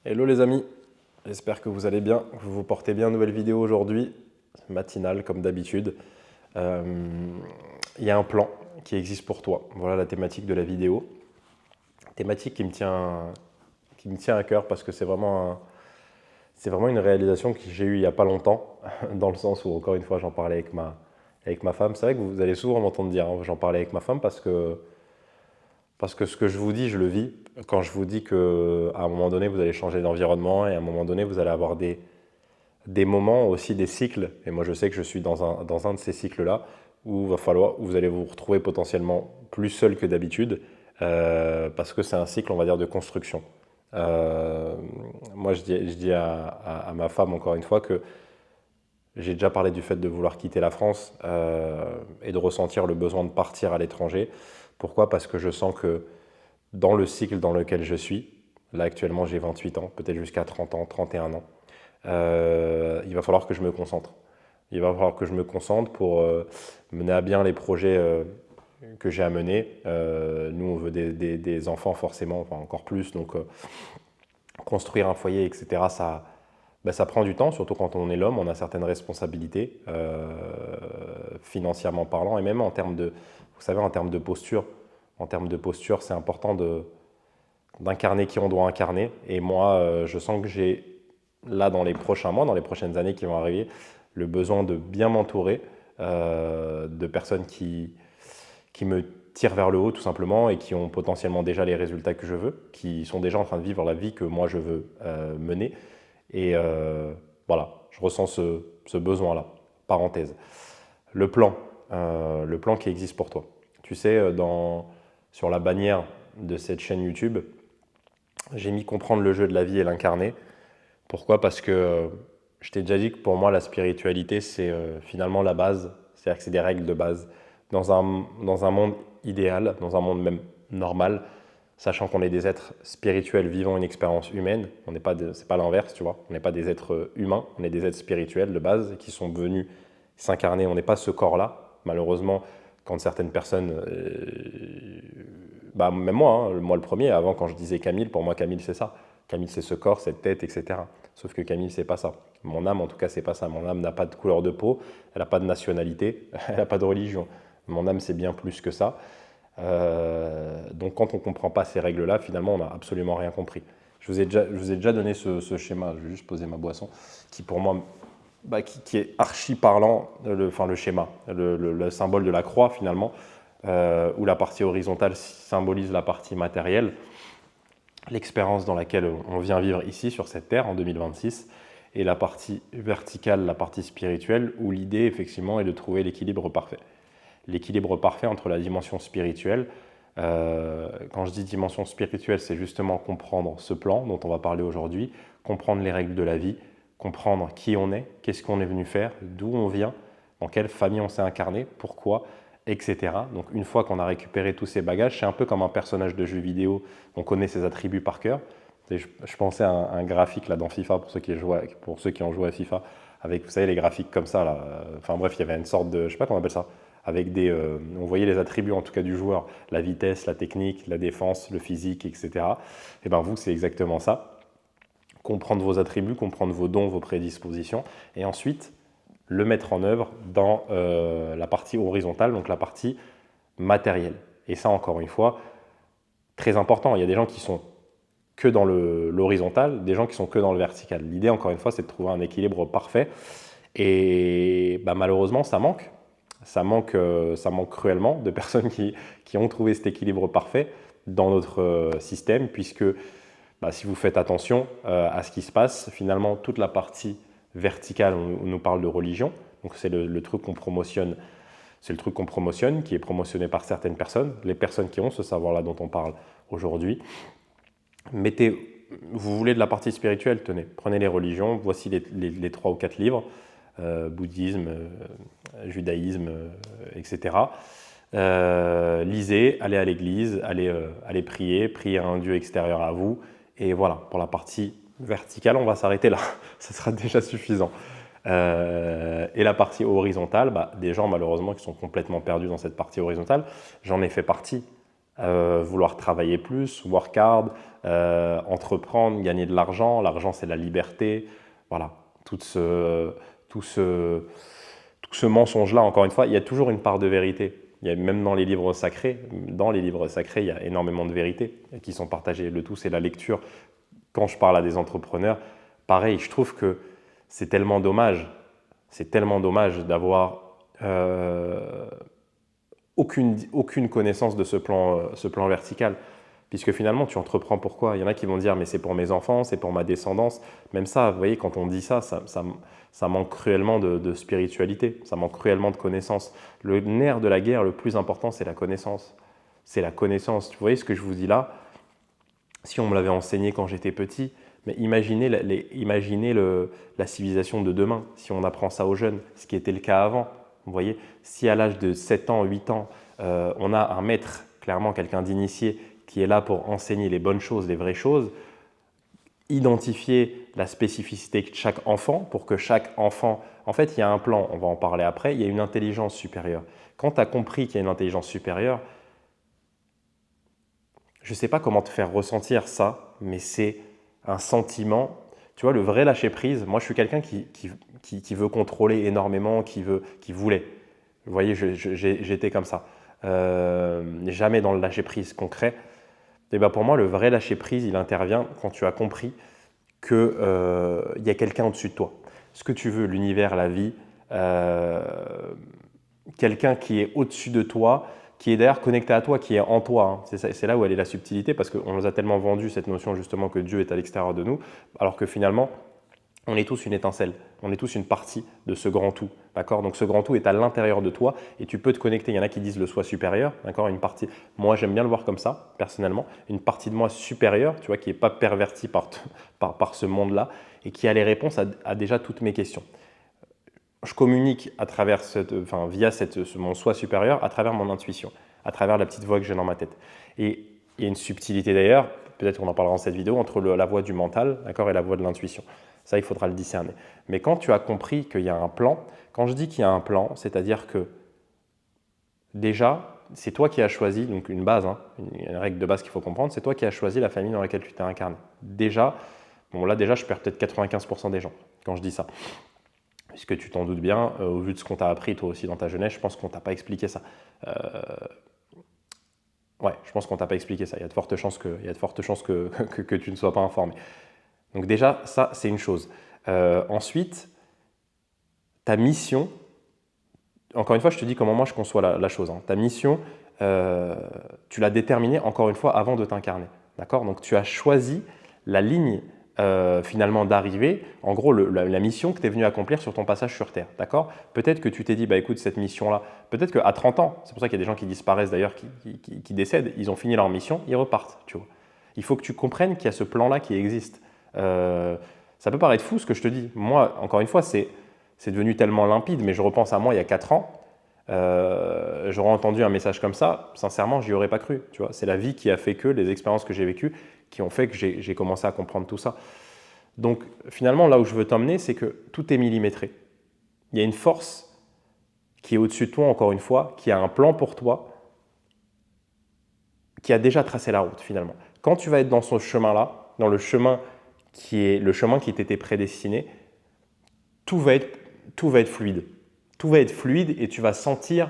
Hello les amis, j'espère que vous allez bien, que vous vous portez bien. Nouvelle vidéo aujourd'hui, matinale comme d'habitude. Euh, Il y a un plan qui existe pour toi. Voilà la thématique de la vidéo. Thématique qui me tient à cœur parce que c'est vraiment une réalisation que j'ai eue il n'y a pas longtemps, dans le sens où encore une fois j'en parlais avec ma femme. C'est vrai que vous allez souvent m'entendre dire, hein, j'en parlais avec ma femme parce que ce que je vous dis, je le vis. Quand je vous dis qu'à un moment donné, vous allez changer d'environnement et à un moment donné, vous allez avoir des moments, aussi des cycles. Et moi, je sais que je suis dans un de ces cycles-là où vous allez vous retrouver potentiellement plus seul que d'habitude parce que c'est un cycle, on va dire, de construction. Euh, Moi, je dis à ma femme, encore une fois, que j'ai déjà parlé du fait de vouloir quitter la France et de ressentir le besoin de partir à l'étranger. Pourquoi? Parce que je sens que dans le cycle dans lequel je suis, là actuellement j'ai 28 ans, peut-être jusqu'à 30 ans, 31 ans, il va falloir que je me concentre. Il va falloir que je me concentre pour mener à bien les projets que j'ai à mener. Nous, on veut des enfants forcément, enfin encore plus, donc construire un foyer, etc., ça prend du temps, surtout quand on est l'homme, on a certaines responsabilités, financièrement parlant, et même en termes de, vous savez, en termes de posture. En termes de posture, c'est important d'incarner qui on doit incarner. Et moi, je sens que j'ai, là, dans les prochains mois, dans les prochaines années qui vont arriver, le besoin de bien m'entourer de personnes qui me tirent vers le haut, tout simplement, et qui ont potentiellement déjà les résultats que je veux, qui sont déjà en train de vivre la vie que moi, je veux mener. Et voilà, je ressens ce besoin-là. Parenthèse. Le plan qui existe pour toi. Tu sais, sur la bannière de cette chaîne YouTube, j'ai mis comprendre le jeu de la vie et l'incarner. Pourquoi? Parce que je t'ai déjà dit que pour moi, la spiritualité, c'est finalement la base. C'est-à-dire que c'est des règles de base. Dans un monde idéal, dans un monde même normal, sachant qu'on est des êtres spirituels vivant une expérience humaine, on n'est pas c'est pas l'inverse, tu vois. On n'est pas des êtres humains, on est des êtres spirituels de base qui sont venus s'incarner. On n'est pas ce corps-là. Malheureusement, quand certaines personnes, même moi, hein, moi le premier, avant quand je disais Camille, pour moi Camille c'est ça. Camille c'est ce corps, cette tête, etc. Sauf que Camille c'est pas ça. Mon âme en tout cas c'est pas ça. Mon âme n'a pas de couleur de peau, elle n'a pas de nationalité, elle n'a pas de religion. Mon âme c'est bien plus que ça. Donc quand on ne comprend pas ces règles-là, finalement on n'a absolument rien compris. Je vous ai déjà donné ce schéma, je vais juste poser ma boisson, qui pour moi qui est archi parlant, le schéma, le symbole de la croix finalement, où la partie horizontale symbolise la partie matérielle, l'expérience dans laquelle on vient vivre ici sur cette terre en 2026, et la partie verticale, la partie spirituelle, où l'idée effectivement est de trouver l'équilibre parfait. L'équilibre parfait entre la dimension spirituelle, quand je dis dimension spirituelle, c'est justement comprendre ce plan dont on va parler aujourd'hui, comprendre les règles de la vie, comprendre qui on est, qu'est-ce qu'on est venu faire, d'où on vient, dans quelle famille on s'est incarné, pourquoi, etc. Donc une fois qu'on a récupéré tous ces bagages, c'est un peu comme un personnage de jeu vidéo, on connaît ses attributs par cœur. Je pensais à un graphique là dans FIFA, pour ceux qui ont joué à FIFA, avec, vous savez, les graphiques comme ça, là. Enfin bref, il y avait une sorte de, je sais pas comment on appelle ça, avec on voyait les attributs en tout cas du joueur, la vitesse, la technique, la défense, le physique, etc. Et bien vous, c'est exactement ça. Comprendre vos attributs, comprendre vos dons, vos prédispositions, et ensuite le mettre en œuvre dans la partie horizontale, donc la partie matérielle. Et ça, encore une fois, très important. Il y a des gens qui sont que dans l'horizontal, des gens qui sont que dans le vertical. L'idée, encore une fois, c'est de trouver un équilibre parfait. Et malheureusement, ça manque. Ça manque cruellement de personnes qui ont trouvé cet équilibre parfait dans notre système, puisque si vous faites attention à ce qui se passe, finalement, toute la partie verticale, on nous parle de religion, donc c'est le truc qu'on promotionne, c'est le truc qu'on promotionne, qui est promotionné par certaines personnes, les personnes qui ont ce savoir-là dont on parle aujourd'hui. Vous voulez de la partie spirituelle, tenez, prenez les religions, voici les 3 ou 4 livres, bouddhisme, judaïsme, etc. Lisez, allez à l'église, allez prier à un Dieu extérieur à vous, et voilà, pour la partie verticale, on va s'arrêter là, ça sera déjà suffisant. Et la partie horizontale, des gens malheureusement qui sont complètement perdus dans cette partie horizontale, j'en ai fait partie. Vouloir travailler plus, work hard, entreprendre, gagner de l'argent. L'argent, c'est la liberté. Voilà, tout ce mensonge-là, encore une fois, il y a toujours une part de vérité. Il y a, même dans les livres sacrés, il y a énormément de vérités qui sont partagées. Le tout, c'est la lecture. Quand je parle à des entrepreneurs, pareil, je trouve que c'est tellement dommage d'avoir aucune connaissance de ce plan vertical. Puisque finalement, tu entreprends pourquoi? Il y en a qui vont dire, mais c'est pour mes enfants, c'est pour ma descendance. Même ça, vous voyez, quand on dit ça, ça manque cruellement de spiritualité, ça manque cruellement de connaissance. Le nerf de la guerre, le plus important, c'est la connaissance. C'est la connaissance. Vous voyez ce que je vous dis là? Si on me l'avait enseigné quand j'étais petit, mais imaginez la civilisation de demain, si on apprend ça aux jeunes, ce qui était le cas avant. Vous voyez, si à l'âge de 7 ans, 8 ans, on a un maître, clairement quelqu'un d'initié, qui est là pour enseigner les bonnes choses, les vraies choses, identifier la spécificité de chaque enfant pour que chaque enfant… En fait, il y a un plan, on va en parler après, il y a une intelligence supérieure. Quand tu as compris qu'il y a une intelligence supérieure, je ne sais pas comment te faire ressentir ça, mais c'est un sentiment… Tu vois, le vrai lâcher-prise, moi je suis quelqu'un qui veut contrôler énormément, qui voulait. Vous voyez, j'étais comme ça. Jamais dans le lâcher-prise concret. Et ben pour moi, le vrai lâcher-prise, il intervient quand tu as compris qu'il y a quelqu'un au-dessus de toi. Ce que tu veux, l'univers, la vie, quelqu'un qui est au-dessus de toi, qui est d'ailleurs connecté à toi, qui est en toi. Hein. C'est là où elle est la subtilité, parce qu'on nous a tellement vendu cette notion justement que Dieu est à l'extérieur de nous, alors que finalement, on est tous une étincelle, on est tous une partie de ce grand tout, d'accord? Donc ce grand tout est à l'intérieur de toi et tu peux te connecter. Il y en a qui disent le soi supérieur, d'accord? Une partie, moi j'aime bien le voir comme ça, personnellement, une partie de moi supérieure, tu vois, qui n'est pas pervertie par ce monde-là et qui a les réponses à déjà toutes mes questions. Je communique à travers via mon soi supérieur, à travers mon intuition, à travers la petite voix que j'ai dans ma tête. Et il y a une subtilité d'ailleurs, peut-être qu'on en parlera dans cette vidéo, entre la voix du mental, d'accord, et la voix de l'intuition. Ça, il faudra le discerner. Mais quand tu as compris qu'il y a un plan, quand je dis qu'il y a un plan, c'est-à-dire que déjà, c'est toi qui as choisi, donc une base, hein, une règle de base qu'il faut comprendre, c'est toi qui as choisi la famille dans laquelle tu t'es incarné. Déjà, je perds peut-être 95% des gens quand je dis ça. Puisque tu t'en doutes bien, au vu de ce qu'on t'a appris toi aussi dans ta jeunesse, je pense qu'on t'a pas expliqué ça. Ouais, je pense qu'on t'a pas expliqué ça. Il y a de fortes chances que tu ne sois pas informé. Donc déjà, ça, c'est une chose. Ensuite, ta mission, encore une fois, je te dis comment moi je conçois la chose. Hein. Ta mission, tu l'as déterminée, encore une fois, avant de t'incarner. D'accord? Donc tu as choisi la ligne finalement d'arrivée, en gros la mission que tu es venu accomplir sur ton passage sur Terre. D'accord? Peut-être que tu t'es dit, bah écoute, cette mission-là, peut-être qu'à 30 ans, c'est pour ça qu'il y a des gens qui disparaissent d'ailleurs, qui décèdent, ils ont fini leur mission, ils repartent. Tu vois. Il faut que tu comprennes qu'il y a ce plan-là qui existe. Ça peut paraître fou ce que je te dis. Moi, encore une fois, c'est devenu tellement limpide, mais je repense à moi il y a 4 ans, j'aurais entendu un message comme ça, sincèrement, j'y aurais pas cru. Tu vois, c'est la vie qui a fait que, les expériences que j'ai vécues, qui ont fait que j'ai commencé à comprendre tout ça. Donc finalement, là où je veux t'emmener, c'est que tout est millimétré. Il y a une force qui est au-dessus de toi, encore une fois, qui a un plan pour toi, qui a déjà tracé la route finalement. Quand tu vas être dans ce chemin-là, dans le chemin qui t'était prédestiné, tout va être fluide. Tout va être fluide et tu vas sentir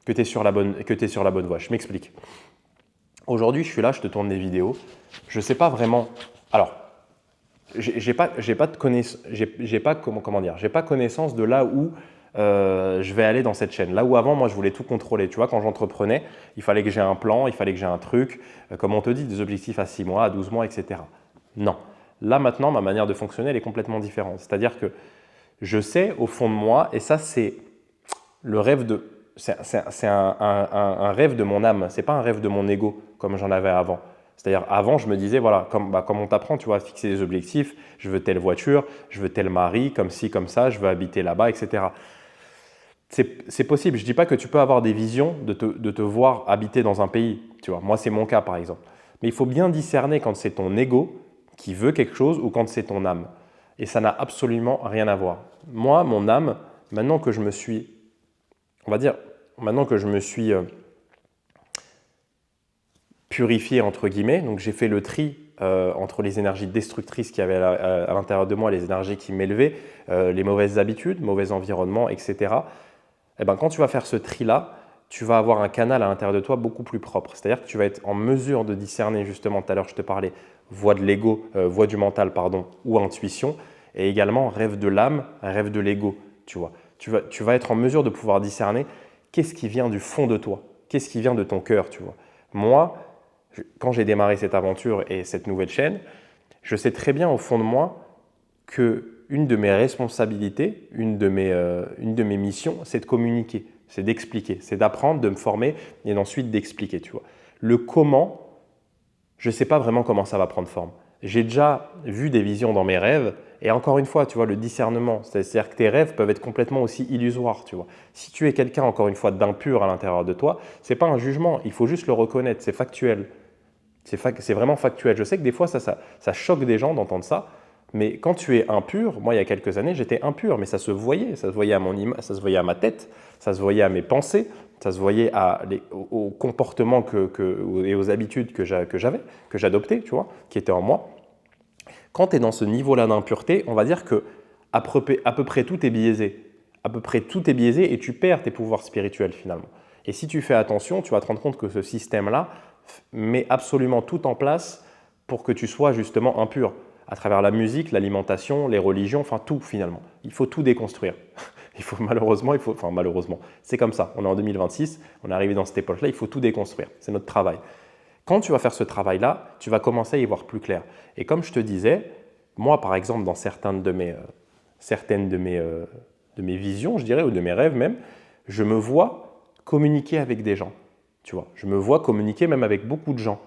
que tu es sur la bonne voie. Je m'explique. Aujourd'hui, je suis là, je te tourne des vidéos. Je ne sais pas vraiment… Alors, j'ai pas connaissance de là où je vais aller dans cette chaîne. Là où avant, moi, je voulais tout contrôler. Tu vois, quand j'entreprenais, il fallait que j'ai un plan, il fallait que j'ai un truc, comme on te dit, des objectifs à 6 mois, à 12 mois, etc. Non. Là, maintenant, ma manière de fonctionner, elle est complètement différente. C'est-à-dire que je sais au fond de moi, et ça, c'est le rêve de… C'est un rêve de mon âme, c'est pas un rêve de mon ego comme j'en avais avant. C'est-à-dire avant, je me disais, voilà, comme on t'apprend, tu vois, à fixer des objectifs, je veux telle voiture, je veux tel mari, comme ci, comme ça, je veux habiter là-bas, etc. C'est possible, je ne dis pas que tu peux avoir des visions de te voir habiter dans un pays, tu vois. Moi, c'est mon cas, par exemple. Mais il faut bien discerner quand c'est ton ego qui veut quelque chose ou quand c'est ton âme. Et ça n'a absolument rien à voir. Moi, mon âme, maintenant que je me suis, on va dire, maintenant que je me suis purifié, entre guillemets, donc j'ai fait le tri entre les énergies destructrices qu'il y avait à l'intérieur de moi, les énergies qui m'élevaient, les mauvaises habitudes, mauvais environnement, etc. Et ben, quand tu vas faire ce tri-là, tu vas avoir un canal à l'intérieur de toi beaucoup plus propre. C'est-à-dire que tu vas être en mesure de discerner, justement, tout à l'heure je te parlais, voie de l'ego, voie du mental, pardon, ou intuition, et également rêve de l'âme, rêve de l'ego, tu vois. Tu vas être en mesure de pouvoir discerner qu'est-ce qui vient du fond de toi, qu'est-ce qui vient de ton cœur, tu vois. Moi, quand j'ai démarré cette aventure et cette nouvelle chaîne, je sais très bien au fond de moi que une de mes responsabilités, une de mes missions, c'est de communiquer, c'est d'expliquer, c'est d'apprendre, de me former et ensuite d'expliquer, tu vois. Le comment, je ne sais pas vraiment comment ça va prendre forme. J'ai déjà vu des visions dans mes rêves et encore une fois, tu vois, le discernement, c'est-à-dire que tes rêves peuvent être complètement aussi illusoires, tu vois. Si tu es quelqu'un, encore une fois, d'impur à l'intérieur de toi, ce n'est pas un jugement, il faut juste le reconnaître, c'est factuel. C'est vraiment factuel. Je sais que des fois, ça choque des gens d'entendre ça, mais quand tu es impur, moi, il y a quelques années, j'étais impur, mais ça se voyait ça se voyait à ma tête, ça se voyait à mes pensées, ça se voyait aux comportements et aux habitudes que j'adoptais, tu vois, qui étaient en moi. Quand tu es dans ce niveau-là d'impureté, on va dire que à peu près tout est biaisé. À peu près tout est biaisé et tu perds tes pouvoirs spirituels finalement. Et si tu fais attention, tu vas te rendre compte que ce système-là met absolument tout en place pour que tu sois justement impur. À travers la musique, l'alimentation, les religions, enfin tout finalement. Il faut tout déconstruire. Malheureusement, c'est comme ça. On est en 2026, on est arrivé dans cette époque-là, il faut tout déconstruire. C'est notre travail. Quand tu vas faire ce travail-là, tu vas commencer à y voir plus clair. Et comme je te disais, moi, par exemple, dans certaines de mes visions, je dirais, ou de mes rêves même, je me vois communiquer avec des gens. Tu vois, je me vois communiquer même avec beaucoup de gens,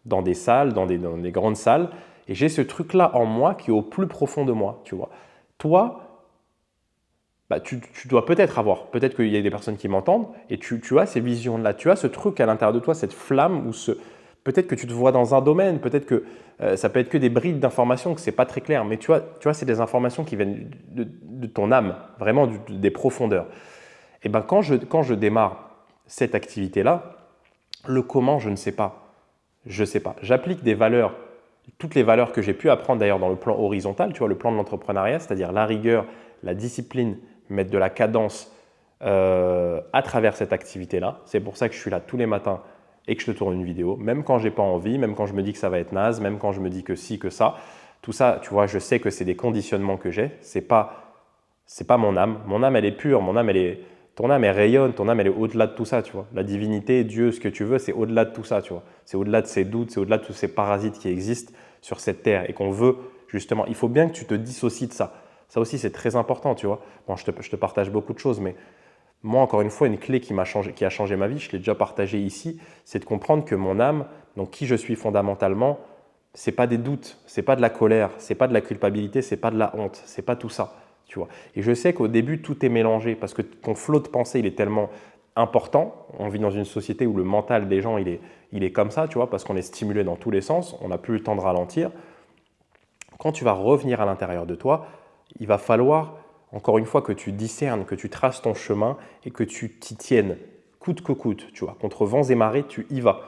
dans des salles, dans des grandes salles. Et j'ai ce truc-là en moi qui est au plus profond de moi. Tu vois. Toi, bah, tu dois peut-être qu'il y a des personnes qui m'entendent, et tu as ces visions-là, tu as ce truc à l'intérieur de toi, cette flamme, peut-être que tu te vois dans un domaine, peut-être que ça peut être que des brides d'informations, que ce n'est pas très clair, mais tu vois c'est des informations qui viennent de ton âme, vraiment des profondeurs. Et ben quand je démarre cette activité-là, le comment, je ne sais pas. Je ne sais pas. J'applique des valeurs, toutes les valeurs que j'ai pu apprendre d'ailleurs dans le plan horizontal, tu vois, le plan de l'entrepreneuriat, c'est-à-dire la rigueur, la discipline, mettre de la cadence à travers cette activité-là. C'est pour ça que je suis là tous les matins et que je te tourne une vidéo, même quand j'ai pas envie, même quand je me dis que ça va être naze, même quand je me dis que si, que ça. Tout ça, tu vois, je sais que c'est des conditionnements que j'ai. C'est pas mon âme. Mon âme, elle est pure. Ton âme, elle rayonne. Ton âme, elle est au-delà de tout ça, tu vois. La divinité, Dieu, ce que tu veux, c'est au-delà de tout ça, tu vois. C'est au-delà de ces doutes, c'est au-delà de tous ces parasites qui existent sur cette terre et qu'on veut, justement. Il faut bien que tu te dissocies de ça. Ça aussi, c'est très important, tu vois. Bon, je te partage beaucoup de choses, mais moi, encore une fois, une clé qui a changé ma vie, je l'ai déjà partagée ici, c'est de comprendre que mon âme, donc qui je suis fondamentalement, c'est pas des doutes, c'est pas de la colère, c'est pas de la culpabilité, c'est pas de la honte, c'est pas tout ça, tu vois. Et je sais qu'au début, tout est mélangé parce que ton flot de pensée, il est tellement important. On vit dans une société où le mental des gens, il est comme ça, tu vois, parce qu'on est stimulé dans tous les sens, on n'a plus le temps de ralentir. Quand tu vas revenir à l'intérieur de toi, il va falloir, encore une fois, que tu discernes, que tu traces ton chemin et que tu t'y tiennes, coûte que coûte, tu vois. Contre vents et marées, tu y vas.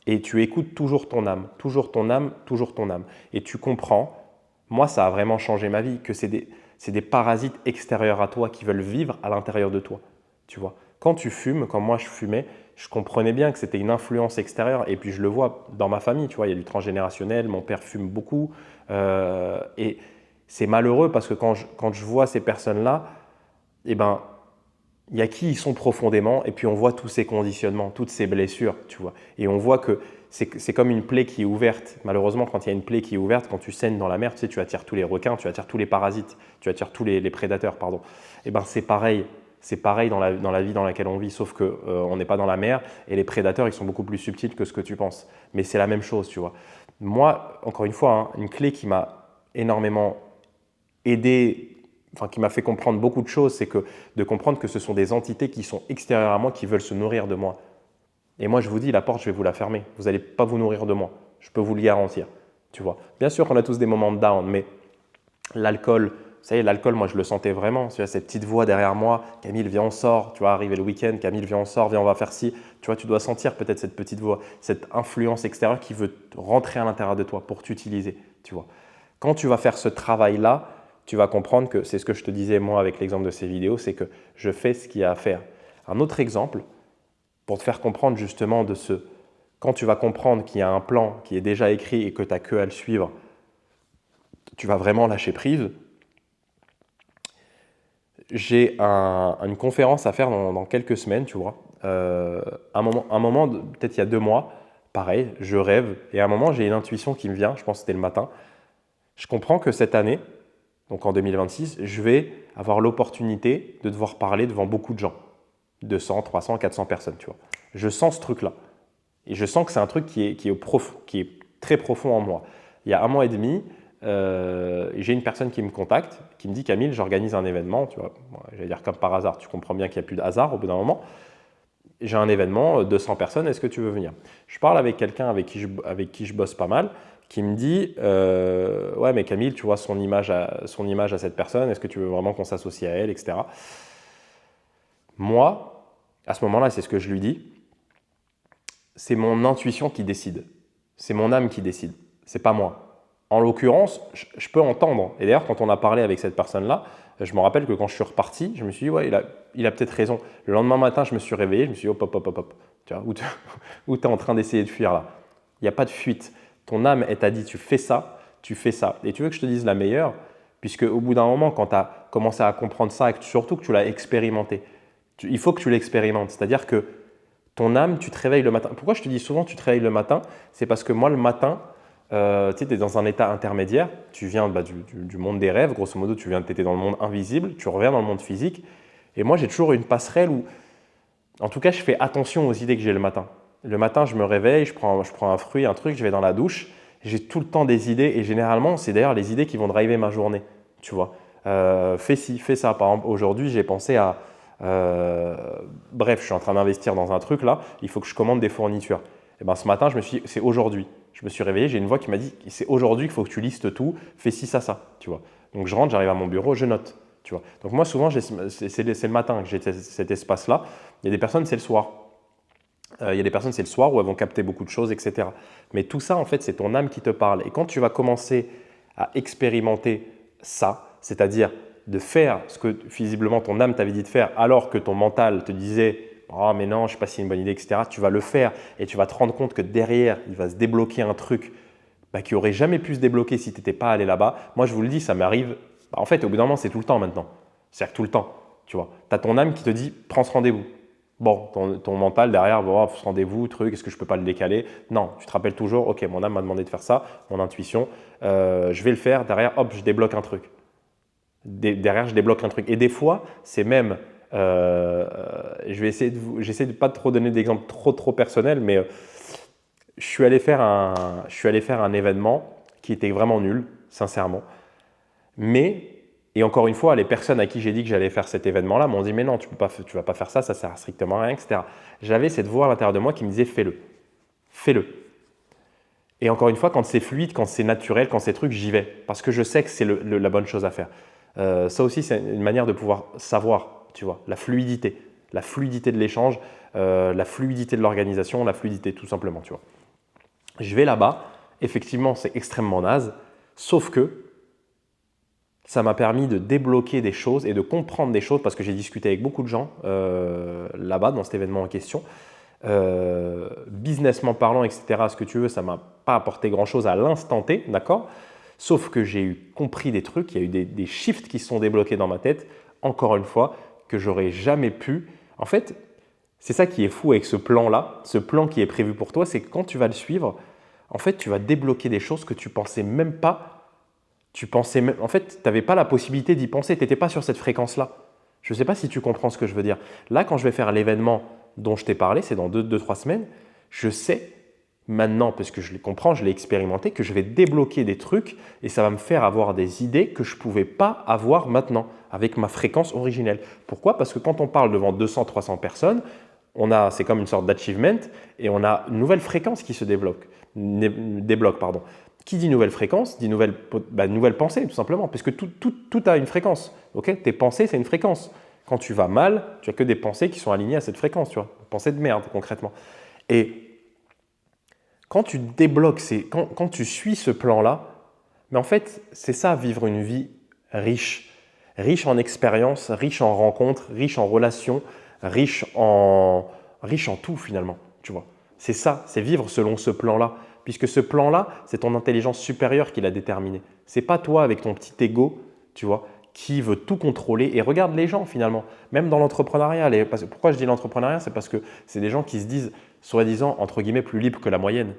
Et tu écoutes toujours ton âme, toujours ton âme, toujours ton âme. Et tu comprends, moi, ça a vraiment changé ma vie, que c'est des parasites extérieurs à toi qui veulent vivre à l'intérieur de toi, tu vois. Quand tu fumes, quand moi je fumais, je comprenais bien que c'était une influence extérieure. Et puis je le vois dans ma famille, tu vois, il y a du transgénérationnel, mon père fume beaucoup. Et c'est malheureux parce que quand je vois ces personnes-là, eh ben, il y a qui ils sont profondément, et puis on voit tous ces conditionnements, toutes ces blessures, tu vois. Et on voit que c'est comme une plaie qui est ouverte. Malheureusement, quand il y a une plaie qui est ouverte, quand tu saignes dans la mer, tu sais, tu attires tous les requins, tu attires tous les parasites, tu attires tous les prédateurs, pardon. Et ben c'est pareil. C'est pareil dans la vie dans laquelle on vit, sauf qu'on n'est pas dans la mer et les prédateurs, ils sont beaucoup plus subtils que ce que tu penses. Mais c'est la même chose, tu vois. Moi, encore une fois, hein, une clé qui m'a énormément aidé, enfin qui m'a fait comprendre beaucoup de choses, c'est de comprendre que ce sont des entités qui sont extérieures à moi, qui veulent se nourrir de moi. Et moi, je vous dis, la porte, je vais vous la fermer. Vous n'allez pas vous nourrir de moi. Je peux vous le garantir, tu vois. Bien sûr qu'on a tous des moments de down, mais l'alcool, savez, l'alcool, moi, je le sentais vraiment. Tu vois, cette petite voix derrière moi, Camille, viens, on sort. Tu vois, arriver le week-end, Camille, viens, on sort, viens, on va faire ci. Tu vois, tu dois sentir peut-être cette petite voix, cette influence extérieure qui veut rentrer à l'intérieur de toi pour t'utiliser. Tu vois. Quand tu vas faire ce travail-là, tu vas comprendre que c'est ce que je te disais, moi, avec l'exemple de ces vidéos, c'est que je fais ce qu'il y a à faire. Un autre exemple, pour te faire comprendre justement de ce… Quand tu vas comprendre qu'il y a un plan qui est déjà écrit et que tu n'as que à le suivre, tu vas vraiment lâcher prise. J'ai une conférence à faire dans quelques semaines, tu vois. Un moment peut-être il y a 2 mois, pareil, je rêve et à un moment j'ai une intuition qui me vient, je pense que c'était le matin. Je comprends que cette année, donc en 2026, je vais avoir l'opportunité de devoir parler devant beaucoup de gens. 200, 300, 400 personnes, tu vois. Je sens ce truc-là. Et je sens que c'est un truc qui est très profond en moi. Il y a 1 mois et demi, j'ai une personne qui me contacte, qui me dit « Camille, j'organise un événement. » Tu vois, j'allais dire comme par hasard. Tu comprends bien qu'il n'y a plus de hasard au bout d'un moment. J'ai un événement, 200 personnes, est-ce que tu veux venir? Je parle avec quelqu'un avec qui je bosse pas mal, qui me dit ouais, mais Camille, tu vois son image à cette personne, est-ce que tu veux vraiment qu'on s'associe à elle, etc. Moi, à ce moment-là, c'est ce que je lui dis, c'est mon intuition qui décide. C'est mon âme qui décide. C'est pas moi. En l'occurrence, je peux entendre. Et d'ailleurs, quand on a parlé avec cette personne-là, je me rappelle que quand je suis reparti, je me suis dit, ouais, il a peut-être raison. Le lendemain matin, je me suis réveillé, je me suis dit, hop, hop, hop, hop, hop. Tu vois, où tu es en train d'essayer de fuir là. Il n'y a pas de fuite. Ton âme, elle t'a dit, tu fais ça, tu fais ça. Et tu veux que je te dise la meilleure, puisque au bout d'un moment, quand tu as commencé à comprendre ça, et surtout que tu l'as expérimenté, il faut que tu l'expérimentes. C'est-à-dire que ton âme, tu te réveilles le matin. Pourquoi je te dis souvent tu te réveilles le matin? C'est parce que moi, le matin, tu es dans un état intermédiaire. Tu viens du monde des rêves. Grosso modo, tu étais dans le monde invisible. Tu reviens dans le monde physique. Et moi, j'ai toujours une passerelle où, en tout cas, je fais attention aux idées que j'ai le matin. Le matin, je me réveille, je prends un fruit, un truc, je vais dans la douche. J'ai tout le temps des idées. Et généralement, c'est d'ailleurs les idées qui vont driver ma journée. Tu vois, fais ci, fais ça. Par exemple, aujourd'hui, j'ai pensé à… bref, je suis en train d'investir dans un truc là, il faut que je commande des fournitures. Et ben, ce matin, je me suis dit, c'est aujourd'hui. Je me suis réveillé, j'ai une voix qui m'a dit, c'est aujourd'hui qu'il faut que tu listes tout, fais ci, ça, tu vois. Donc je rentre, j'arrive à mon bureau, je note, tu vois. Donc moi, souvent, c'est le matin que j'ai cet espace-là. Il y a des personnes, c'est le soir. Il y a des personnes, c'est le soir où elles vont capter beaucoup de choses, etc. Mais tout ça, en fait, c'est ton âme qui te parle. Et quand tu vas commencer à expérimenter ça, c'est-à-dire de faire ce que visiblement ton âme t'avait dit de faire alors que ton mental te disait « Oh mais non, je ne sais pas si c'est une bonne idée, etc. » Tu vas le faire et tu vas te rendre compte que derrière, il va se débloquer un truc qui n'aurait jamais pu se débloquer si tu n'étais pas allé là-bas. Moi, je vous le dis, ça m'arrive. En fait, au bout d'un moment, c'est tout le temps maintenant. C'est-à-dire que tout le temps, tu vois. Tu as ton âme qui te dit « Prends ce rendez-vous ». Bon, ton mental derrière, bon, ce rendez-vous, truc, est-ce que je ne peux pas le décaler? Non, tu te rappelles toujours, ok, mon âme m'a demandé de faire ça, mon intuition, je vais le faire, derrière, hop, je débloque un truc. Derrière, je débloque un truc. Et des fois, c'est même, j'essaie de pas trop donner d'exemples trop personnels, mais je suis allé faire un événement qui était vraiment nul, sincèrement. Et encore une fois, les personnes à qui j'ai dit que j'allais faire cet événement-là m'ont dit « Mais non, tu vas pas faire ça, ça sert strictement à rien, etc. » J'avais cette voix à l'intérieur de moi qui me disait « Fais-le, fais-le. » Et encore une fois, quand c'est fluide, quand c'est naturel, quand c'est truc, j'y vais. Parce que je sais que c'est la bonne chose à faire. Ça aussi, c'est une manière de pouvoir savoir, tu vois, la fluidité de l'échange, la fluidité de l'organisation, la fluidité tout simplement, tu vois. Je vais là-bas, effectivement, c'est extrêmement naze, sauf que ça m'a permis de débloquer des choses et de comprendre des choses parce que j'ai discuté avec beaucoup de gens là-bas, dans cet événement en question. Businessment parlant, etc., ce que tu veux, ça ne m'a pas apporté grand-chose à l'instant T, d'accord? Sauf que j'ai compris des trucs, il y a eu des shifts qui se sont débloqués dans ma tête, encore une fois, que j'aurais jamais pu. En fait, c'est ça qui est fou avec ce plan-là, ce plan qui est prévu pour toi, c'est que quand tu vas le suivre, en fait, tu vas débloquer des choses que tu pensais même pas. En fait, tu n'avais pas la possibilité d'y penser, tu n'étais pas sur cette fréquence-là. Je ne sais pas si tu comprends ce que je veux dire. Là, quand je vais faire l'événement dont je t'ai parlé, c'est dans 2-3 semaines, je sais maintenant, parce que je les comprends, je l'ai expérimenté, que je vais débloquer des trucs et ça va me faire avoir des idées que je ne pouvais pas avoir maintenant avec ma fréquence originelle. Pourquoi? Parce que quand on parle devant 200-300 personnes, c'est comme une sorte d'achievement et on a une nouvelle fréquence qui se débloque. Qui dit nouvelle fréquence dit nouvelle pensée, tout simplement, puisque tout a une fréquence. Okay, tes pensées, c'est une fréquence. Quand tu vas mal, tu n'as que des pensées qui sont alignées à cette fréquence, tu vois. Pensées de merde, concrètement. Et quand tu débloques, quand tu suis ce plan-là, mais en fait, c'est ça, vivre une vie riche. Riche en expériences, riche en rencontres, riche en relations, riche en tout, finalement, tu vois. C'est ça, c'est vivre selon ce plan-là. Puisque ce plan-là, c'est ton intelligence supérieure qui l'a déterminé. C'est pas toi avec ton petit ego, tu vois, qui veut tout contrôler. Et regarde les gens finalement, même dans l'entrepreneuriat. Pourquoi je dis l'entrepreneuriat? C'est parce que c'est des gens qui se disent, soi-disant, entre guillemets, plus libres que la moyenne.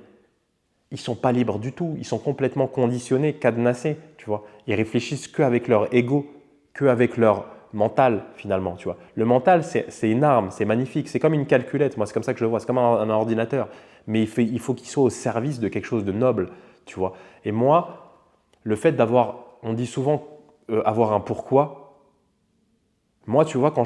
Ils ne sont pas libres du tout. Ils sont complètement conditionnés, cadenassés, tu vois. Ils réfléchissent qu'avec leur ego, qu'avec leur mental finalement, tu vois. Le mental, c'est une arme, c'est magnifique. C'est comme une calculette. Moi, c'est comme ça que je le vois. C'est comme un ordinateur. Mais il faut qu'il soit au service de quelque chose de noble, tu vois. Et moi, le fait d'avoir, on dit souvent avoir un pourquoi. Moi, tu vois, quand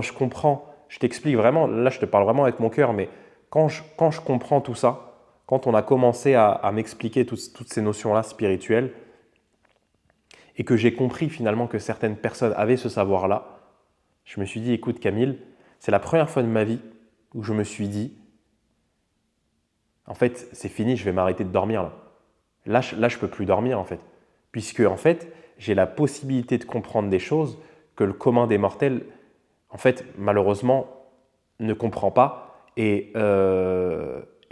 je comprends, je t'explique vraiment, là, je te parle vraiment avec mon cœur, mais quand je comprends tout ça, quand on a commencé à m'expliquer toutes ces notions-là spirituelles, et que j'ai compris finalement que certaines personnes avaient ce savoir-là, je me suis dit, écoute Camille, c'est la première fois de ma vie où je me suis dit, en fait, c'est fini, je vais m'arrêter de dormir là. Là, je ne peux plus dormir en fait. Puisque en fait, j'ai la possibilité de comprendre des choses que le commun des mortels, en fait, malheureusement, ne comprend pas. Et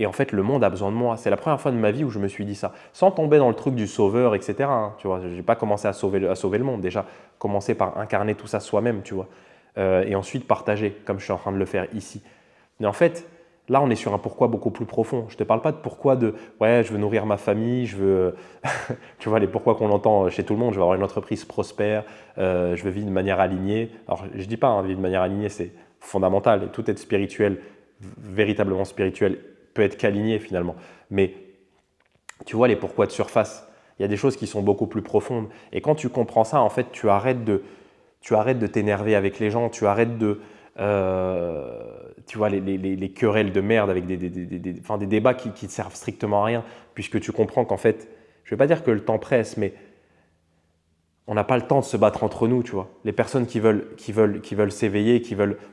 en fait, le monde a besoin de moi. C'est la première fois de ma vie où je me suis dit ça. Sans tomber dans le truc du sauveur, etc. Hein, tu vois, je n'ai pas commencé à sauver le monde. Déjà, commencer par incarner tout ça soi-même, tu vois. Et ensuite partager, comme je suis en train de le faire ici. Mais en fait, là, on est sur un pourquoi beaucoup plus profond. Je ne te parle pas de pourquoi de ouais, je veux nourrir ma famille, je veux, tu vois, les pourquoi qu'on entend chez tout le monde. Je veux avoir une entreprise prospère, je veux vivre de manière alignée. Alors, je ne dis pas, hein, vivre de manière alignée, c'est fondamental. Et tout être spirituel, véritablement spirituel, peut être qu'aligné finalement. Mais tu vois, les pourquoi de surface, il y a des choses qui sont beaucoup plus profondes. Et quand tu comprends ça, en fait, tu arrêtes de t'énerver avec les gens, tu arrêtes de tu vois, les querelles de merde avec des débats qui ne servent strictement à rien, puisque tu comprends qu'en fait, je ne vais pas dire que le temps presse, mais on n'a pas le temps de se battre entre nous, tu vois. Les personnes qui veulent s'éveiller,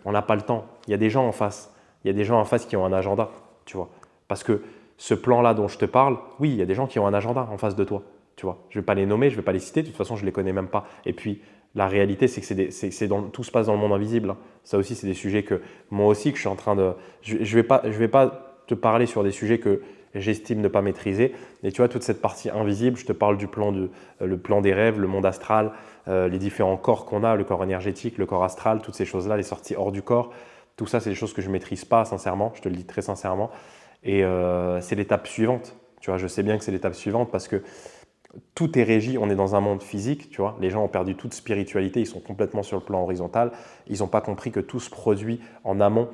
on n'a pas le temps. Il y a des gens en face. Il y a des gens en face qui ont un agenda, tu vois. Parce que ce plan-là dont je te parle, oui, il y a des gens qui ont un agenda en face de toi, tu vois. Je ne vais pas les nommer, je ne vais pas les citer, de toute façon, je ne les connais même pas. Et puis, la réalité, c'est que tout se passe dans le monde invisible, hein. Ça aussi, c'est des sujets que moi aussi, que je suis en train de… Je ne vais pas te parler sur des sujets que j'estime ne pas maîtriser. Et tu vois, toute cette partie invisible, je te parle du plan, le plan des rêves, le monde astral, les différents corps qu'on a, le corps énergétique, le corps astral, toutes ces choses-là, les sorties hors du corps. Tout ça, c'est des choses que je ne maîtrise pas, sincèrement, je te le dis très sincèrement. Et c'est l'étape suivante. Tu vois, je sais bien que c'est l'étape suivante parce que tout est régi, on est dans un monde physique, tu vois. Les gens ont perdu toute spiritualité, ils sont complètement sur le plan horizontal. Ils n'ont pas compris que tout se produit en amont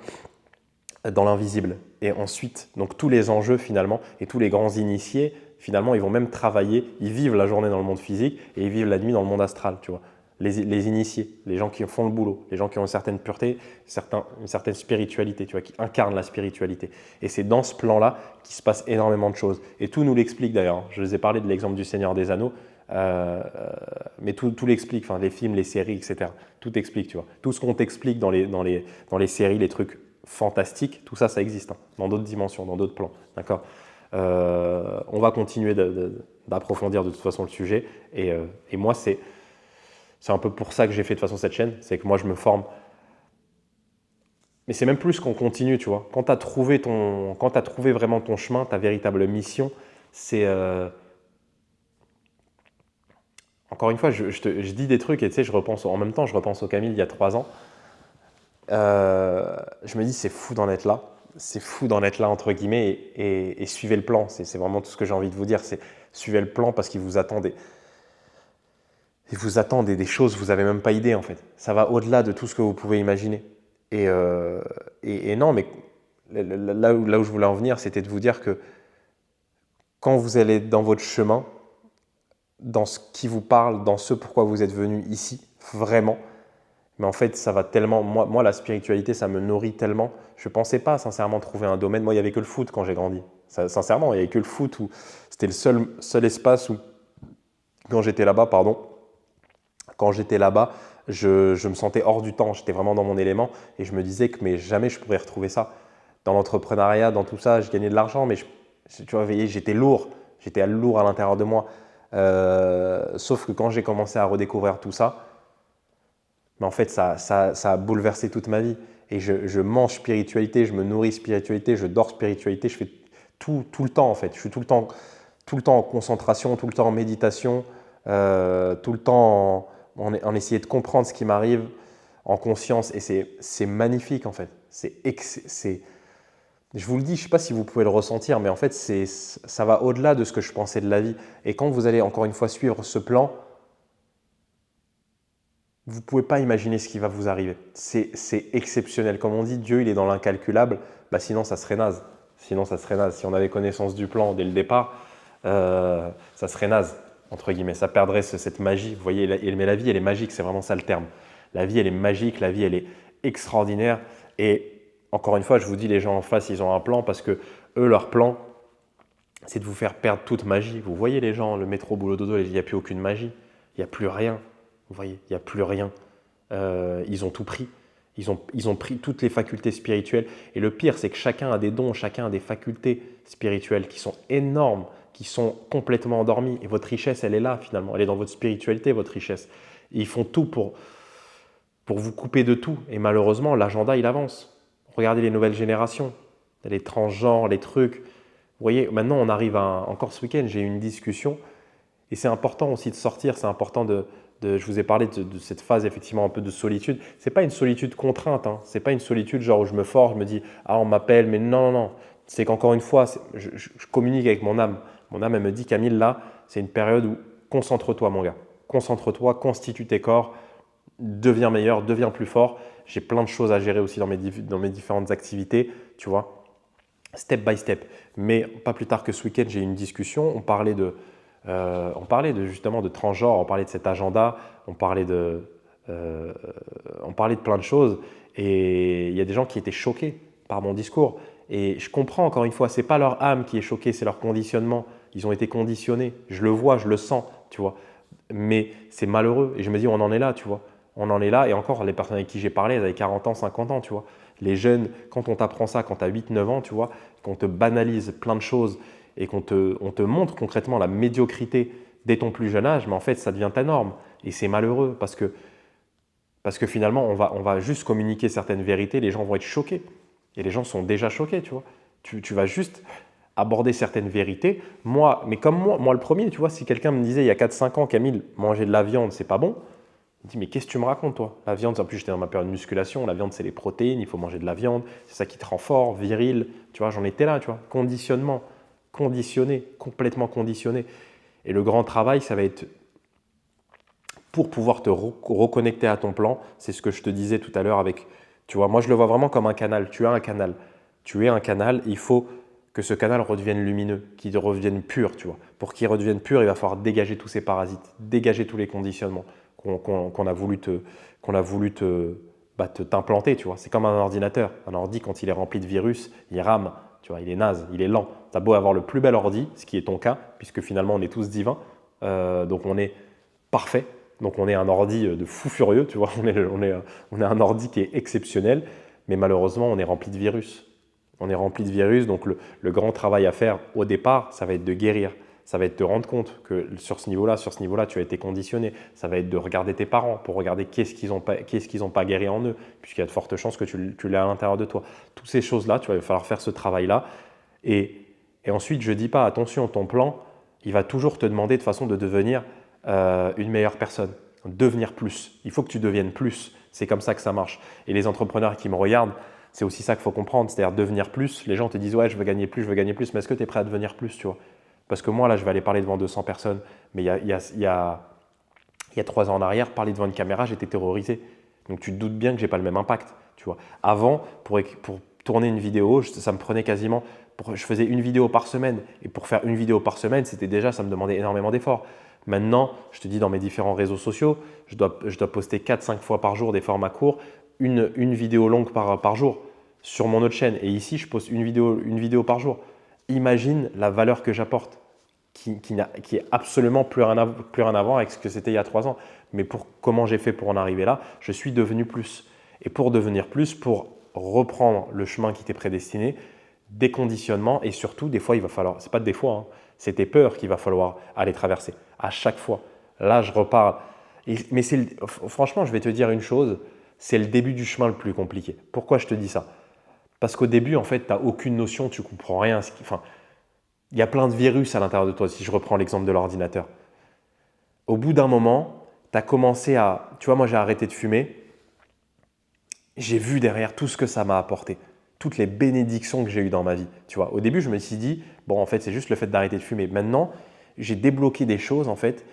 dans l'invisible. Et ensuite, donc tous les enjeux finalement, et tous les grands initiés, finalement, ils vont même travailler, ils vivent la journée dans le monde physique et ils vivent la nuit dans le monde astral, tu vois. Les initiés, les gens qui font le boulot, les gens qui ont une certaine pureté, une certaine spiritualité, tu vois, qui incarnent la spiritualité. Et c'est dans ce plan-là qu'il se passe énormément de choses. Et tout nous l'explique d'ailleurs. Je vous ai parlé de l'exemple du Seigneur des Anneaux, mais tout l'explique, enfin, les films, les séries, etc. Tout explique, tu vois. Tout ce qu'on t'explique dans les séries, les trucs fantastiques, tout ça, ça existe, hein, dans d'autres dimensions, dans d'autres plans. D'accord. On va continuer d'approfondir de toute façon le sujet. Et moi, c'est un peu pour ça que j'ai fait de toute façon cette chaîne, c'est que moi, je me forme. Mais c'est même plus qu'on continue, tu vois. Quand tu as trouvé vraiment ton chemin, ta véritable mission, c'est… Encore une fois, je dis des trucs et tu sais, en même temps, je repense au Camille il y a 3 ans. Je me dis, c'est fou d'en être là. C'est fou d'en être là, entre guillemets, et suivez le plan. C'est vraiment tout ce que j'ai envie de vous dire. C'est suivez le plan parce qu'il vous attend des choses, vous n'avez même pas idée, en fait. Ça va au-delà de tout ce que vous pouvez imaginer. Et non, mais là où je voulais en venir, c'était de vous dire que quand vous allez dans votre chemin, dans ce qui vous parle, dans ce pourquoi vous êtes venu ici, vraiment, Mais en fait, ça va tellement. Moi, la spiritualité, ça me nourrit tellement. Je ne pensais pas sincèrement trouver un domaine. Moi, il n'y avait que le foot quand j'ai grandi. Sincèrement, il n'y avait que le foot où c'était le seul espace où, quand j'étais là-bas, pardon, quand j'étais là-bas, je me sentais hors du temps. J'étais vraiment dans mon élément et je me disais que mais jamais je pourrais retrouver ça. Dans l'entrepreneuriat, dans tout ça, je gagnais de l'argent, mais tu vois, j'étais lourd. J'étais lourd à l'intérieur de moi. Sauf que quand j'ai commencé à redécouvrir tout ça, mais en fait, ça a bouleversé toute ma vie. Et je mange spiritualité, je me nourris spiritualité, je dors spiritualité, je fais tout le temps en fait. Je suis tout le temps en concentration, tout le temps en méditation, tout le temps en essayer de comprendre ce qui m'arrive en conscience. Et c'est magnifique en fait. Je vous le dis, je ne sais pas si vous pouvez le ressentir, mais en fait, ça va au-delà de ce que je pensais de la vie. Et quand vous allez encore une fois suivre ce plan, vous ne pouvez pas imaginer ce qui va vous arriver. C'est exceptionnel. Comme on dit, Dieu, il est dans l'incalculable. Bah, sinon, ça serait naze. Sinon, ça serait naze. Si on avait connaissance du plan dès le départ, ça serait naze, entre guillemets. Ça perdrait cette magie. Vous voyez, mais la vie, elle est magique. C'est vraiment ça le terme. La vie, elle est magique. La vie, elle est extraordinaire. Et encore une fois, je vous dis, les gens en face, ils ont un plan parce que eux, leur plan, c'est de vous faire perdre toute magie. Vous voyez les gens, le métro, boulot, dodo, il n'y a plus aucune magie. Il n'y a plus rien. Vous voyez, il n'y a plus rien. Ils ont tout pris. Ils ont pris toutes les facultés spirituelles. Et le pire, c'est que chacun a des dons, chacun a des facultés spirituelles qui sont énormes, qui sont complètement endormies. Et votre richesse, elle est là finalement. Elle est dans votre spiritualité, votre richesse. Et ils font tout pour vous couper de tout. Et malheureusement, l'agenda, il avance. Regardez les nouvelles générations, les transgenres, les trucs. Vous voyez, maintenant, on arrive encore ce week-end, j'ai eu une discussion. Et c'est important aussi de sortir, c'est important je vous ai parlé de cette phase effectivement un peu de solitude. C'est pas une solitude contrainte, hein. C'est pas une solitude genre où je me force, je me dis ah on m'appelle, mais non, non, non. C'est qu'encore une fois, je communique avec mon âme. Mon âme, elle me dit Camille, là, c'est une période où concentre-toi mon gars. Concentre-toi, constitue tes corps, deviens meilleur, deviens plus fort. J'ai plein de choses à gérer aussi dans mes différentes activités, tu vois, step by step. Mais pas plus tard que ce week-end, j'ai eu une discussion, on parlait justement de transgenre, on parlait de cet agenda, on parlait de plein de choses et il y a des gens qui étaient choqués par mon discours. Et je comprends encore une fois, ce n'est pas leur âme qui est choquée, c'est leur conditionnement. Ils ont été conditionnés, je le vois, je le sens, tu vois. Mais c'est malheureux et je me dis on en est là, tu vois. On en est là et encore les personnes avec qui j'ai parlé, elles avaient 40 ans, 50 ans, tu vois. Les jeunes, quand on t'apprend ça, quand tu as 8-9 ans, tu vois, qu'on te banalise plein de choses et on te montre concrètement la médiocrité dès ton plus jeune âge, mais en fait, ça devient ta norme. Et c'est malheureux parce que finalement, on va juste communiquer certaines vérités, les gens vont être choqués. Et les gens sont déjà choqués, tu vois. Tu vas juste aborder certaines vérités. Mais comme moi le premier, tu vois, si quelqu'un me disait il y a 4-5 ans, Camille, manger de la viande, c'est pas bon, je me dis, mais qu'est-ce que tu me racontes, toi? La viande, en plus, j'étais dans ma période de musculation, la viande, c'est les protéines, il faut manger de la viande, c'est ça qui te rend fort, viril, tu vois, j'en étais là, tu vois, conditionnement, conditionné, complètement conditionné. Et le grand travail, ça va être pour pouvoir te reconnecter à ton plan, c'est ce que je te disais tout à l'heure avec, tu vois, moi je le vois vraiment comme un canal, tu as un canal, il faut que ce canal redevienne lumineux, qu'il redevienne pur, tu vois. Pour qu'il redevienne pur, il va falloir dégager tous ces parasites, dégager tous les conditionnements qu'on a voulu t'implanter, tu vois. C'est comme un ordinateur. Un ordi, quand il est rempli de virus, il rame, tu vois, il est naze, il est lent. Tu as beau avoir le plus bel ordi, ce qui est ton cas, puisque finalement on est tous divins, donc on est parfait. Donc on est un ordi de fou furieux, tu vois, on est un ordi qui est exceptionnel, mais malheureusement on est rempli de virus. On est rempli de virus, donc le grand travail à faire au départ, ça va être de guérir. Ça va être de te rendre compte que sur ce niveau-là, tu as été conditionné. Ça va être de regarder tes parents pour regarder qu'est-ce qu'ils n'ont pas guéri en eux, puisqu'il y a de fortes chances que tu l'aies à l'intérieur de toi. Toutes ces choses-là, tu vas falloir faire ce travail-là. Et ensuite, je ne dis pas, attention, ton plan, il va toujours te demander de façon de devenir une meilleure personne, devenir plus. Il faut que tu deviennes plus. C'est comme ça que ça marche. Et les entrepreneurs qui me regardent, c'est aussi ça qu'il faut comprendre, c'est-à-dire devenir plus. Les gens te disent, ouais, je veux gagner plus, mais est-ce que tu es prêt à devenir plus, tu vois? Parce que moi, là, je vais aller parler devant 200 personnes, mais il y a 3 ans en arrière, parler devant une caméra, j'étais terrorisé. Donc tu te doutes bien que je n'ai pas le même impact, tu vois. Avant, pour tourner une vidéo, ça me prenait je faisais une vidéo par semaine, et pour faire une vidéo par semaine, ça me demandait énormément d'efforts. Maintenant, je te dis dans mes différents réseaux sociaux, je dois poster 4-5 fois par jour des formats courts, une vidéo longue par jour sur mon autre chaîne. Et ici, je poste une vidéo par jour. Imagine la valeur que j'apporte, qui est absolument plus rien à voir avec ce que c'était il y a 3 ans. Mais comment j'ai fait pour en arriver là, je suis devenu plus. Et pour devenir plus, pour reprendre le chemin qui t'est prédestiné, des conditionnements et surtout, des fois, il va falloir, c'est pas des fois, hein, c'est tes peurs qu'il va falloir aller traverser à chaque fois. Là, je reparle. Mais franchement, je vais te dire une chose, c'est le début du chemin le plus compliqué. Pourquoi je te dis ça? Parce qu'au début, en fait, tu n'as aucune notion, tu ne comprends rien. Il y a plein de virus à l'intérieur de toi, si je reprends l'exemple de l'ordinateur. Au bout d'un moment, tu as commencé à… Tu vois, moi, j'ai arrêté de fumer. J'ai vu derrière tout ce que ça m'a apporté, toutes les bénédictions que j'ai eues dans ma vie. Tu vois, au début, je me suis dit, bon, en fait, c'est juste le fait d'arrêter de fumer. Maintenant, j'ai débloqué des choses, en fait,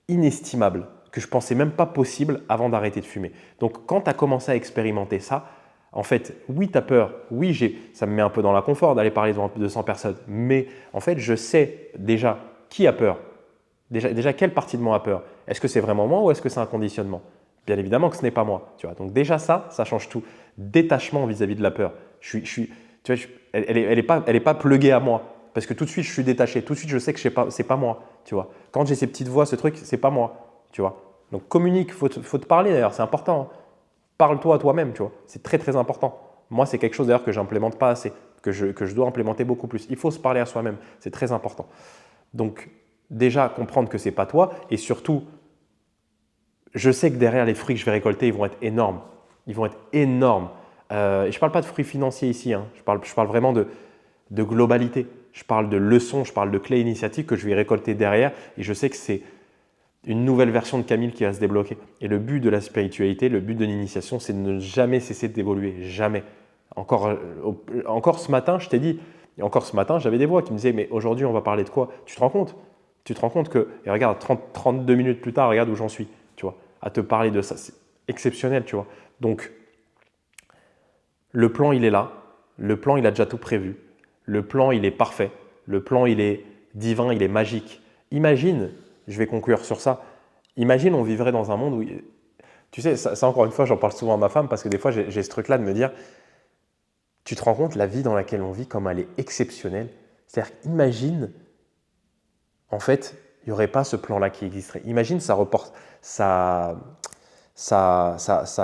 inestimables, que je ne pensais même pas possible avant d'arrêter de fumer. Donc, quand tu as commencé à expérimenter ça, en fait, oui, tu as peur. Oui, ça me met un peu dans l'inconfort d'aller parler devant 200 personnes. Mais en fait, je sais déjà qui a peur. Déjà, quelle partie de moi a peur? Est-ce que c'est vraiment moi ou est-ce que c'est un conditionnement? Bien évidemment que ce n'est pas moi. Tu vois. Donc déjà ça change tout. Détachement vis-à-vis de la peur. Tu vois, elle est pas pluguée à moi. Parce que tout de suite, je suis détaché. Tout de suite, je sais que c'est pas moi. Tu vois. Quand j'ai ces petites voix, ce truc, c'est pas moi. Tu vois. Donc communique, faut te parler d'ailleurs, c'est important. Parle-toi à toi-même, tu vois. C'est très très important. Moi, c'est quelque chose d'ailleurs que j'implémente pas assez, que je dois implémenter beaucoup plus. Il faut se parler à soi-même, c'est très important. Donc déjà comprendre que c'est pas toi et surtout, je sais que derrière les fruits que je vais récolter, ils vont être énormes. Ils vont être énormes. Et je ne parle pas de fruits financiers ici, hein. Je parle vraiment de globalité. Je parle de leçons, je parle de clés initiatiques que je vais récolter derrière et je sais que c'est une nouvelle version de Camille qui va se débloquer. Et le but de la spiritualité, le but de l'initiation, c'est de ne jamais cesser d'évoluer. Jamais. Encore ce matin, je t'ai dit, et encore ce matin, j'avais des voix qui me disaient, mais aujourd'hui, on va parler de quoi? Tu te rends compte? Tu te rends compte que, et regarde, 32 minutes plus tard, regarde où j'en suis, tu vois, à te parler de ça. C'est exceptionnel, tu vois. Donc, le plan, il est là. Le plan, il a déjà tout prévu. Le plan, il est parfait. Le plan, il est divin, il est magique. Imagine, je vais conclure sur ça, imagine on vivrait dans un monde où… Tu sais, ça encore une fois, j'en parle souvent à ma femme parce que des fois, j'ai ce truc-là de me dire, tu te rends compte la vie dans laquelle on vit, comme elle est exceptionnelle. C'est-à-dire, imagine, en fait, il n'y aurait pas ce plan-là qui existerait. Imagine,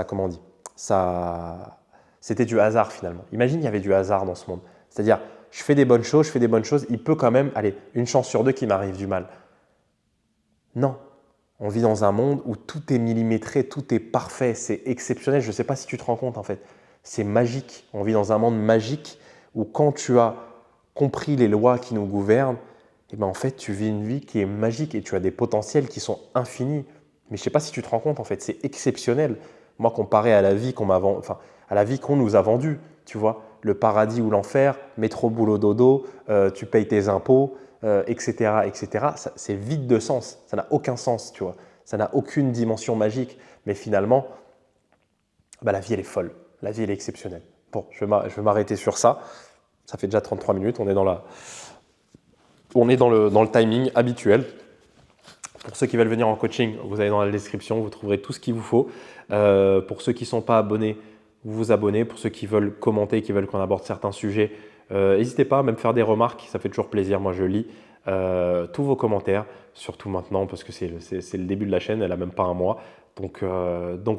comment on dit, c'était du hasard finalement. Imagine, il y avait du hasard dans ce monde. C'est-à-dire, je fais des bonnes choses, il peut quand même, allez, une chance sur deux qu'il m'arrive du mal. Non, on vit dans un monde où tout est millimétré, tout est parfait, c'est exceptionnel. Je ne sais pas si tu te rends compte en fait. C'est magique. On vit dans un monde magique où quand tu as compris les lois qui nous gouvernent, eh ben en fait, tu vis une vie qui est magique et tu as des potentiels qui sont infinis. Mais je ne sais pas si tu te rends compte, en fait, c'est exceptionnel. Moi, comparé à la vie à la vie qu'on nous a vendue, tu vois, le paradis ou l'enfer, métro, boulot, dodo, tu payes tes impôts, etc., etc. C'est vide de sens. Ça n'a aucun sens, tu vois. Ça n'a aucune dimension magique. Mais finalement, bah, la vie, elle est folle. La vie, elle est exceptionnelle. Bon, je vais m'arrêter sur ça. Ça fait déjà 33 minutes. On est dans le timing habituel. Pour ceux qui veulent venir en coaching, vous allez dans la description, vous trouverez tout ce qu'il vous faut. Pour ceux qui ne sont pas abonnés, vous vous abonnez. Pour ceux qui veulent commenter, qui veulent qu'on aborde certains sujets, n'hésitez pas à même faire des remarques, ça fait toujours plaisir. Moi, je lis tous vos commentaires, surtout maintenant parce que c'est le début de la chaîne, elle n'a même pas un mois. Donc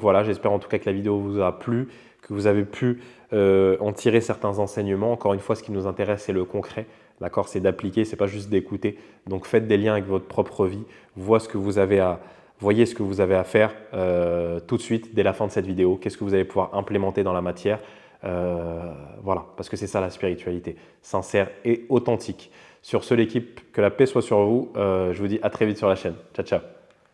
voilà, j'espère en tout cas que la vidéo vous a plu, que vous avez pu en tirer certains enseignements. Encore une fois, ce qui nous intéresse, c'est le concret. D'accord, c'est d'appliquer, c'est pas juste d'écouter. Donc faites des liens avec votre propre vie. Voyez ce que vous avez à faire tout de suite dès la fin de cette vidéo. Qu'est-ce que vous allez pouvoir implémenter dans la matière. Voilà, parce que c'est ça la spiritualité, sincère et authentique. Sur ce, l'équipe, que la paix soit sur vous. Je vous dis à très vite sur la chaîne. Ciao, ciao.